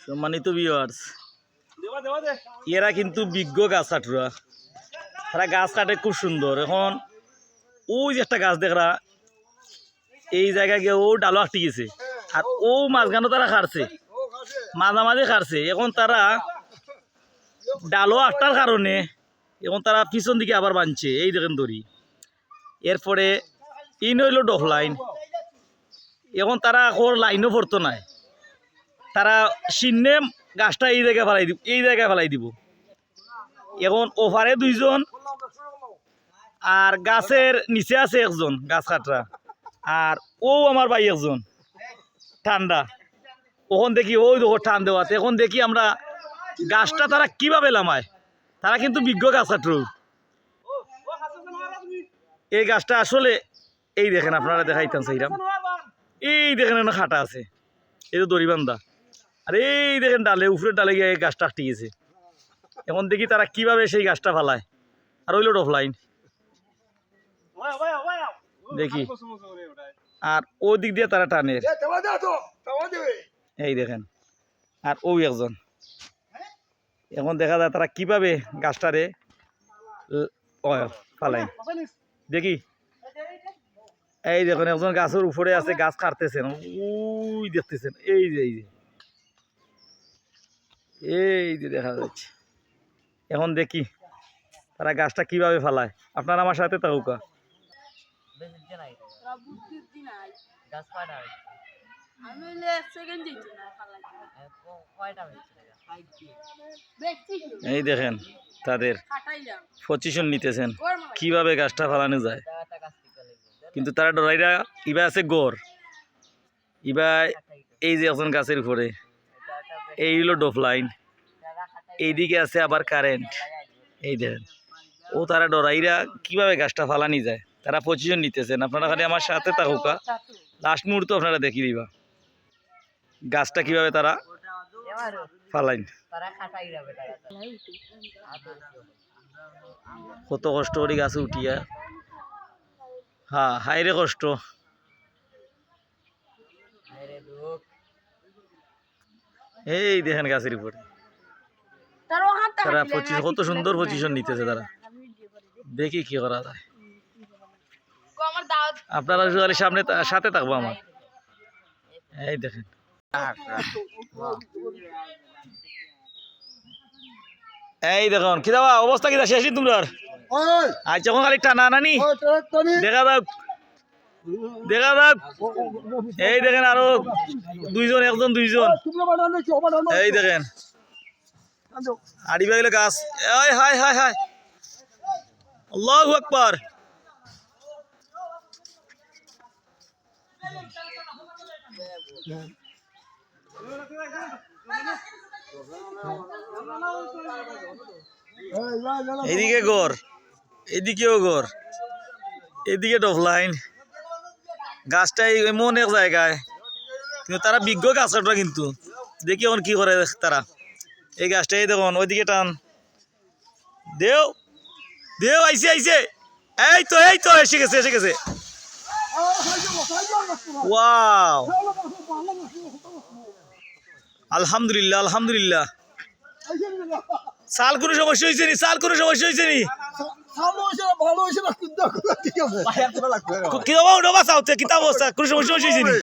সম্মানিত ভিউয়ার্স, এরা কিন্তু বিজ্ঞ গাছ কাটরা। তারা গাছ কাটে খুব সুন্দর। এখন ওই যে একটা গাছ দেখরা, এই জায়গায় গিয়ে ও ডালো আটকে গেছে, আর ও মাঝখানে তারা খাড়ছে, মাঝামাঝি খাড়ছে। এখন তারা ডালো আটটার কারণে এখন তারা পিছন দিকে আবার বাঁধছে, এই দেখেন দড়ি। এরপরে ইন হইল ডফ লাইন। এখন তারা এখন লাইনও পড়তো নাই, তারা সিন্নে গাছটা এই জায়গায় ফেলাই দিব, এই জায়গায় ফেলাই দিব। এখন ওভারে দুইজন, আর গাছের নিচে আছে একজন গাছ কাটরা, আর ও আমার ভাই একজন ঠান্ডা। ওখান দেখি ওই দেখো টান দেওয়াতে, এখন দেখি আমরা গাছটা তারা কিভাবে লামায়। তারা কিন্তু বিজ্ঞ গাছ কাটর। এই গাছটা আসলে এই দেখেন, আপনারা দেখাইতেন সেইরাম, এই দেখেন না খাটা আছে, এই তো দড়ি বান্ধা, আর এই দেখেন ডালে, উপরের ডালে গিয়ে গাছটা আটকে গেছে। এখন দেখি তারা কিভাবে সেই গাছটা ফালায়। আর ওইল অফলাইন দেখি, আর ও দিক দিয়ে তারা টানে, এই দেখেন। আর ও একজন, এখন দেখা যায় তারা কিভাবে গাছটারে ফালাই। দেখি এই দেখুন, একজন গাছের উপরে আছে, গাছ কাটতেছেন, ওই দেখতেছেন, এই যে এই যে দেখা যাচ্ছে। এখন দেখি তারা গাছটা কিভাবে ফালায়। আপনারা আমার সাথে থাকুকা। এই দেখেন তাদের পজিশন নিতেছেন, কিভাবে গাছটা ফালানো যায়। কিন্তু তারা ডরাইরা ইবা আছে গড়, ইবা এই যে এখন গাছের উপরে, এই হলো ডোপ লাইন, এইদিকে আছে আবার কারেন্ট। এই দেখেন, ও তারা ডরাইরা কিভাবে গাছটা ফালানি যায়, তারা পজিশন নিতেছেন। আপনারা খালি আমার সাথে থাকুকা, লাস্ট মুহূর্ত আপনারা দেখি দিবা গাছটা কিভাবে তারা ফালাইন। কত কষ্ট করে গাছে উঠিয়া, হ্যাঁ হাইরে কষ্ট। এই দেখেন গাছের উপরে তারা কত সুন্দর পজিশন নিতেছে তারা। দেখি কি করা যায়। আপনারা যদি সামনে সাথে থাকবো আমার। এই দেখেন, এই দেখুন কি দাবা অবস্থা, কি শেষই তোমরা। আচ্ছা এখন খালি টানা নানি দেখা যাক, দেখা যাক। এই দেখেন আরো দুইজন, একজন দুইজন, এই দেখেন আড়ি গেলে গাছ। হাই হাই হাই হাই, আল্লাহু আকবার। এদিকে গড়, এদিকেও গড়, এদিকে ডফলাইন। গাছটাই এমন এক জায়গায়, কিন্তু তারা বিজ্ঞ গাছ কাটরা। কিন্তু দেখি এখন কি করে তারা। এই গাছটাই দেখুন, ওইদিকে টান দেও দেও, আইসে আইসে, এই তো এসে গেছে, এসে গেছে। ওয়াও, আলহামদুলিল্লাহ আলহামদুলিল্লাহ। সাল কোনো সমস্যা হয়েছে নি, সাল কোনো সমস্যা হয়েছে নি। কি অবস্থা, কোনো সমস্যা হয়েছে নি।